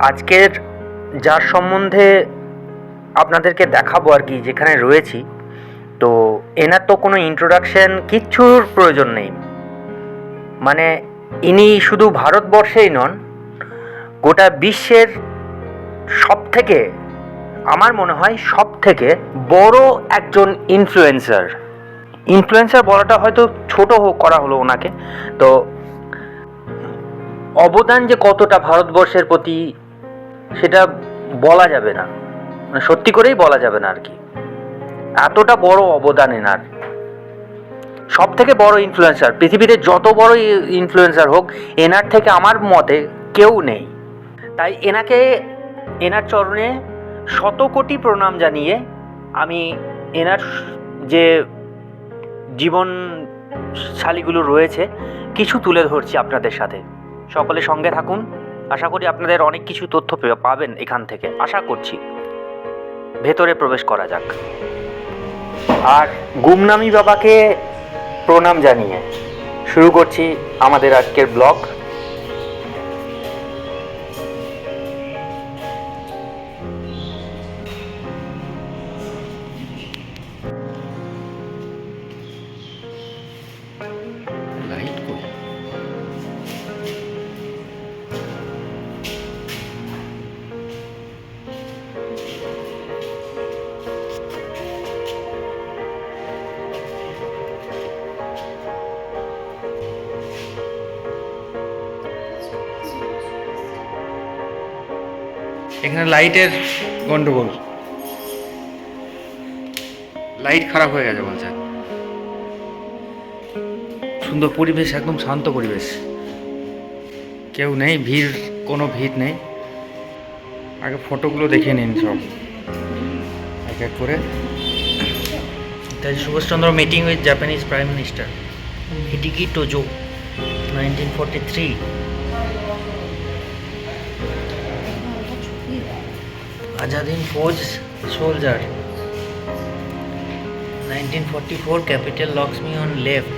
আজকের যার সম্বন্ধে আপনাদেরকে দেখাবো আর কি, যেখানে রয়েছি, তো এনার তো কোনো ইন্ট্রোডাকশন কিচ্ছুর প্রয়োজন নেই। মানে ইনি শুধু ভারতবর্ষেই নন, গোটা বিশ্বের সবথেকে, আমার মনে হয় সবথেকে বড় একজন ইনফ্লুয়েন্সার বলাটা হয়তো ছোট করা হলো ওনাকে। তো অবদান যে কতটা ভারতবর্ষের প্রতি, সেটা বলা যাবে না, মানে সত্যি করেই বলা যাবে না আর কি। এতটা বড় অবদান এনার, সব থেকে বড় ইনফ্লুয়েন্সার, পৃথিবীতে যত বড় ইনফ্লুয়েন্সার হোক, এনার থেকে আমার মতে কেউ নেই। তাই এনার চরণে শত কোটি প্রণাম জানিয়ে আমি এনার যে জীবন শালীগুলো রয়েছে কিছু তুলে ধরছি আপনাদের সাথে। সকলে সঙ্গে থাকুন, আশা করি আপনাদের অনেক কিছু তথ্য পাবেন এখান থেকে, আশা করছি। ভেতরে প্রবেশ করা যাক। আর গুমনামি বাবাকে প্রণাম জানিয়ে শুরু করছি আমাদের আজকের ব্লগ। এখানে লাইটের গন্ডগোল, লাইট খারাপ হয়ে গেছে বলছে। সুন্দর পরিবেশ, একদম শান্ত পরিবেশ, কেউ নেই, কোনো ভিড় নেই। আগে ফটোগুলো দেখে নিন সব এক এক করে। Netaji Subhash Chandra meeting with Japanese prime minister Hideki Tojo 1943। Azad Hind Fauj soldier 1944 capital locks me on left.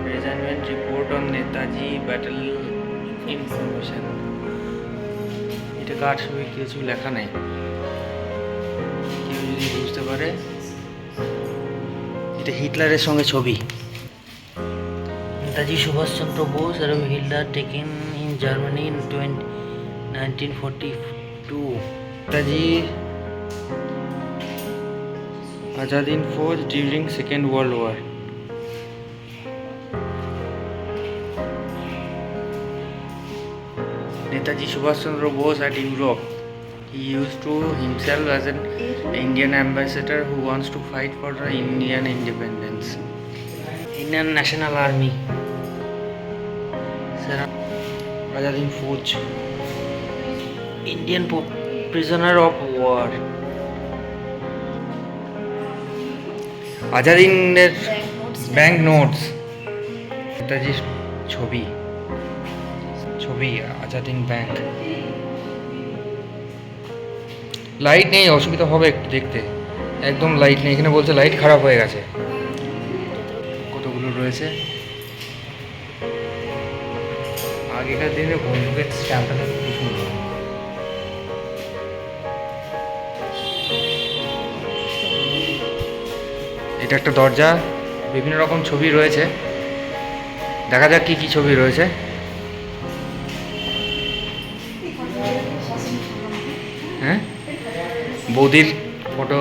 Regignment report on Netaji battle information. এটা কার ছবি কিছু লেখা নেই, কেউ যদি বুঝতে পারে। এটা হিটলারের সঙ্গে ছবি। নেতাজি সুভাষচন্দ্র বোস আর Hitler taken in Germany in 1942. Netaji Azad Hind Fauj during Second World War. Netaji Subhash Chandra Bose at Europe. He used to himself as an Indian ambassador who wants to fight for the Indian independence. Indian National Army. Azad Hind Fauj. Indian prisoner of war. Azad হিন্দের bank notes, নেতাজির ছবি Azad Hind bank. Light নেই, অসুবিধা হবে একটু দেখতে, একদম light নেই। এখানে বলছে লাইট খারাপ হয়ে গেছে। কতগুলো রয়েছে আগেকার দিনে বন্দুকের স্ট্যাম্পটা দেখতে খুব সুন্দর। এটা একটা দরজা, বিভিন্ন রকম ছবি রয়েছে, দেখা যাক কি কি ছবি রয়েছে। হ্যাঁ, বৌদির ফটো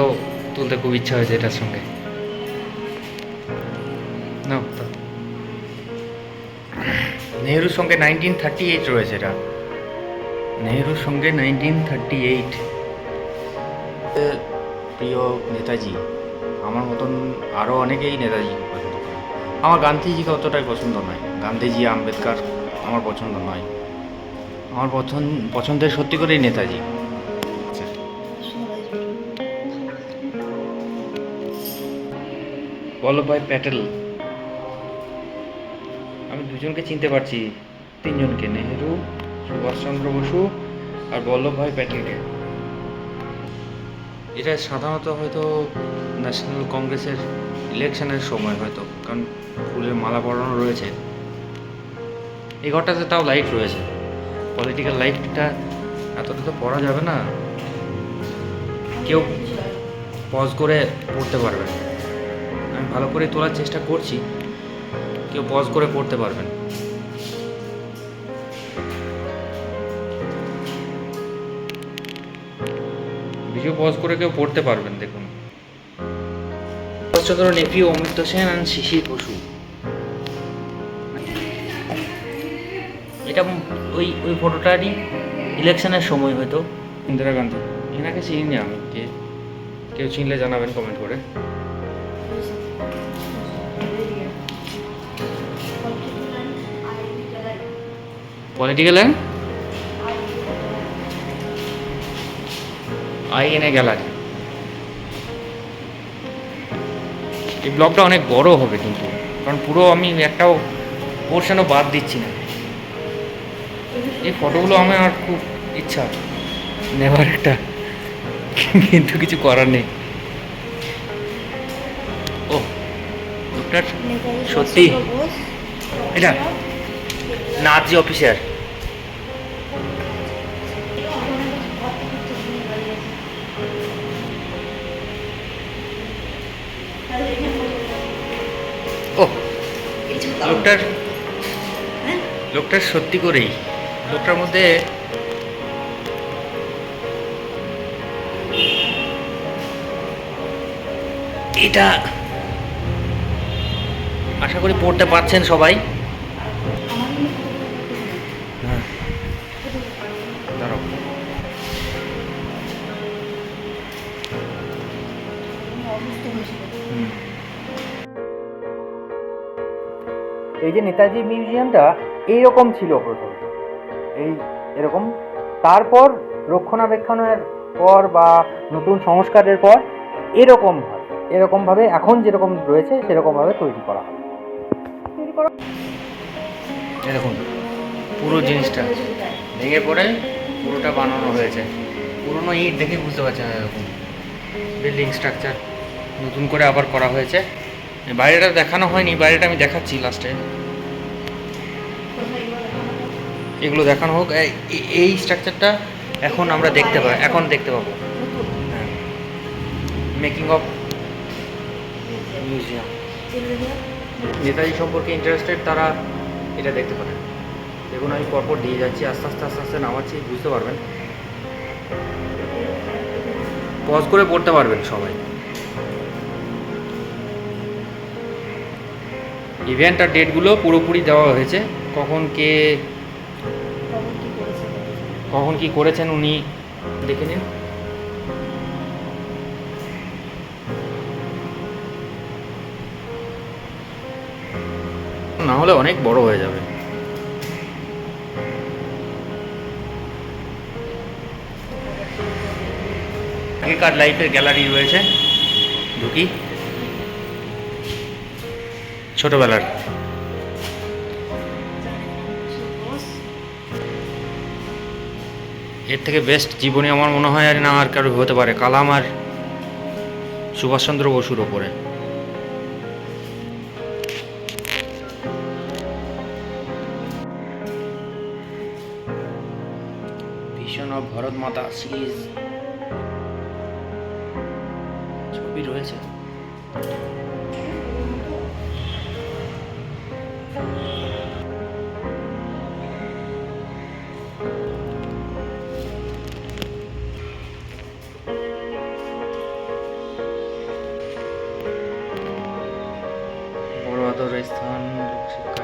তুলতে খুব ইচ্ছা হয়েছে এটার সঙ্গে। নেহরুর সঙ্গে 1938 রয়েছে, এটা নেহরুর সঙ্গে 1938। প্রিয় নেতাজি, আমার মতন আরও অনেকেই নেতাজি পছন্দ করে। আমার গান্ধীজিকে অতটাই পছন্দ নয়, গান্ধীজি আম্বেদকর আমার পছন্দ নয়। আমার পছন্দের সত্যি করেই নেতাজি। বল্লভভাই প্যাটেল, আমি দুজনকে চিনতে পারছি, তিনজনকে, নেহেরু, সুভাষচন্দ্র বসু আর বল্লভভাই প্যাটেলকে। এটা সাধারণত হয়তো ন্যাশনাল কংগ্রেসের ইলেকশনের সময় হয়তো, কারণ ফুলের মালা পরানো রয়েছে। এই ঘরটাতে তাও লাইট রয়েছে। পলিটিক্যাল লাইফটা এতটা তো পড়া যাবে না, কেউ পজ করে পড়তে পারবেন। আমি ভালো করে তোলার চেষ্টা করছি, কেউ পজ করে পড়তে পারবেন। ভিডিও পজ করে কেউ পড়তে পারবেন। দেখুন, চন্দ্র নেপিউ অমৃত সেন অ্যান্ড শিশির বসু। এটা ওই ওই ফটোটারই ইলেকশনের সময় হয়তো। ইন্দিরা গান্ধী, এনাকে চিনি না আমি। কেউ চিনলে জানাবেন কমেন্ট করে। Political and INA gallery. এই ব্লগটা অনেক বড় হবে কিন্তু, কারণ পুরো আমি একটাও পোর্শনও বাদ দিচ্ছি না। এই ফটোগুলো আমার খুব ইচ্ছা নেওয়ার একটা, কিন্তু কিছু করার নেই। ও লোকটার সত্যি এটা নাজি অফিসার। ও লোকটার সত্যি করেই, লোকটার মধ্যে এটা আশা করি পড়তে পারছেন সবাই। হ্যাঁ, দাঁড়াও। এই যে নেতাজি মিউজিয়ামটা এইরকম ছিল প্রথম, এরকম। তারপর রক্ষণাবেক্ষণের পর বা নতুন সংস্কারের পর এরকমভাবে এখন যেরকম রয়েছে সেরকমভাবে তৈরি করা হয়। এরকম পুরো জিনিসটা ভেঙে পড়ে পুরোটা বানানো হয়েছে। পুরোনো ইট দেখে বুঝতে পারছেন, এরকম বিল্ডিং স্ট্রাকচার নতুন করে আবার করা হয়েছে। বাইরেটা দেখানো হয়নি, বাইরেটা আমি দেখাচ্ছি লাস্টে। এগুলো দেখানো হোক। এই স্ট্রাকচারটা এখন আমরা দেখতে পাবো। হ্যাঁ, মেকিং অফ মিউজিয়াম। নেতাজি সম্পর্কে ইন্টারেস্টেড তারা এটা দেখতে পারেন। দেখুন, আমি পরপর দিয়ে যাচ্ছি, আস্তে আস্তে নামাচ্ছি, বুঝতে পারবেন। পজ করে পড়তে পারবেন সবাই। ইভেন্ট আর ডেটগুলো পুরোপুরি দেওয়া হয়েছে, কখন কি করেছেন উনি দেখে নিন। না হলে অনেক বড় হয়ে যাবে। আগেকার লাইফের গ্যালারি রয়েছে, ঢুকি ছোটবেলার। এর থেকে বেস্ট জীবনী আমার মনে হয় আর না আর কারো হতে পারে, কালাম আর সুভাষচন্দ্র বসুর ওপরে। ভিশন অফ ভারত মাতা সিরিজ ছবি রয়েছে। বড় আদর স্থান শিক্ষা